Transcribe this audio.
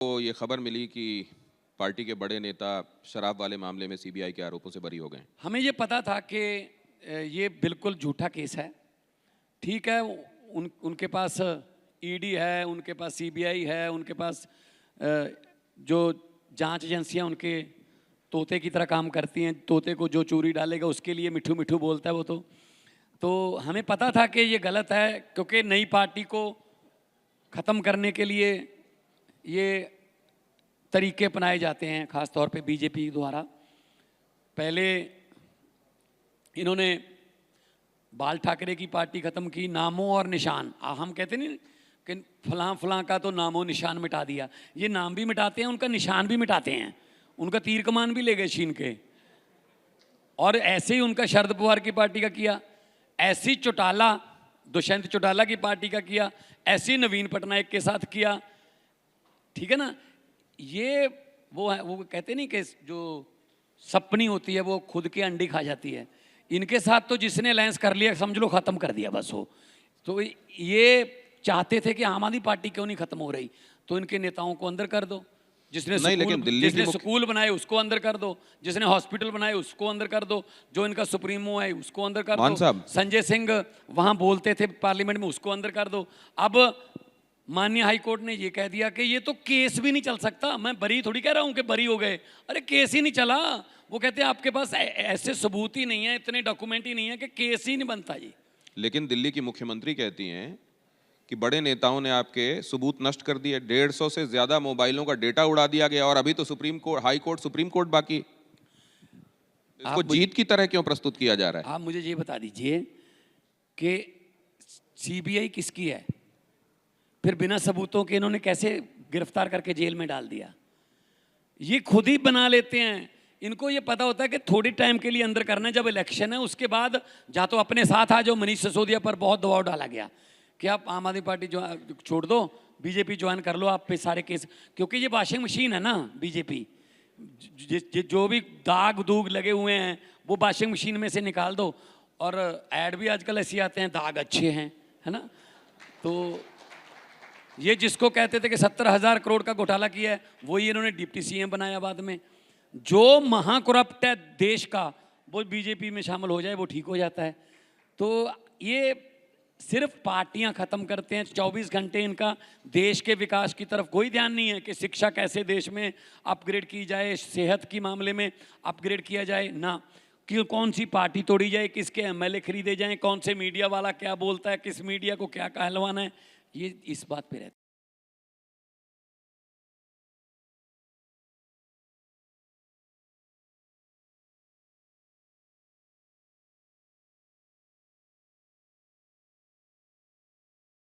तो ये खबर मिली कि पार्टी के बड़े नेता शराब वाले मामले में सीबीआई के आरोपों से बरी हो गए। हमें ये पता था कि ये बिल्कुल झूठा केस है। ठीक है, उनके पास ईडी है, उनके पास सीबीआई है, उनके पास जो जांच एजेंसियां उनके तोते की तरह काम करती हैं। तोते को जो चूरी डालेगा उसके लिए मिठू मिठू बोलता है वो। तो हमें पता था कि ये गलत है, क्योंकि नई पार्टी को ख़त्म करने के लिए ये तरीके अपनाए जाते हैं, ख़ास तौर पे बीजेपी द्वारा। पहले इन्होंने बाल ठाकरे की पार्टी ख़त्म की, नामों और निशान। हम कहते नहीं कि फलां फलां का तो नामों निशान मिटा दिया। ये नाम भी मिटाते हैं, उनका निशान भी मिटाते हैं, उनका तीर कमान भी ले गए छीन के। और ऐसे ही उनका शरद पवार की पार्टी का किया, ऐसी चौटाला दुष्यंत चौटाला की पार्टी का किया, ऐसी नवीन पटनायक के साथ किया। ठीक है ना। ये वो है, वो कहते नहीं कि जो सपनी होती है वो खुद की अंडी खा जाती है। इनके साथ तो जिसने अलायंस कर लिया समझ लो ख़त्म कर दिया बस वो। तो ये चाहते थे कि आम आदमी पार्टी क्यों नहीं ख़त्म हो रही, तो इनके नेताओं को अंदर कर दो। जिसने स्कूल बनाए उसको अंदर कर दो, जिसने हॉस्पिटल बनाए उसको अंदर कर दो, जो इनका सुप्रीमो है उसको अंदर कर दो। संजय सिंह वहां बोलते थे पार्लियामेंट में, उसको अंदर कर दो। अब माननीय हाई कोर्ट ने ये कह दिया कि ये तो केस भी नहीं चल सकता। मैं बरी थोड़ी कह रहा हूं कि बरी हो गए, अरे केस ही नहीं चला। वो कहते हैं आपके पास ऐसे सबूत ही नहीं है, इतने डॉक्यूमेंट ही नहीं है कि केस ही नहीं बनता जी। लेकिन दिल्ली की मुख्यमंत्री कहती हैं कि बड़े नेताओं ने आपके सबूत नष्ट कर दिए। 150 से ज्यादा मोबाइलों का डेटा उड़ा दिया गया और अभी तो हाई कोर्ट सुप्रीम कोर्ट बाकी। इसको जीत की तरह क्यों प्रस्तुत किया जा रहा है? आप मुझे ये बता दीजिए कि सीबीआई किसकी है, फिर बिना सबूतों के इन्होंने कैसे गिरफ्तार करके जेल में डाल दिया? ये खुद ही बना लेते हैं। इनको ये पता होता है कि थोड़ी टाइम के लिए अंदर करना है, जब इलेक्शन है उसके बाद जा तो अपने साथ आ जाओ। मनीष सिसोदिया पर बहुत दबाव डाला गया कि आप आम आदमी पार्टी जो छोड़ दो, बीजेपी ज्वाइन कर लो, आप पे सारे केस। क्योंकि ये वॉशिंग मशीन है ना बीजेपी, जो भी दाग दूग लगे हुए हैं वो वॉशिंग मशीन में से निकाल दो। और ऐड भी आजकल ऐसे आते हैं, दाग अच्छे हैं, है ना। तो ये जिसको कहते थे कि 70,000 करोड़ का घोटाला किया है, वही इन्होंने डिप्टी सीएम बनाया बाद में। जो महाकरप्ट है देश का वो बीजेपी में शामिल हो जाए वो ठीक हो जाता है। तो ये सिर्फ पार्टियां खत्म करते हैं, 24 घंटे इनका देश के विकास की तरफ कोई ध्यान नहीं है कि शिक्षा कैसे देश में अपग्रेड की जाए, सेहत की मामले में अपग्रेड किया जाए ना, कि कौन सी पार्टी तोड़ी जाए, किसके एमएलए खरीदे जाएं, कौन से मीडिया वाला क्या बोलता है, किस मीडिया को क्या कहलवाना है, ये इस बात पे रहता है।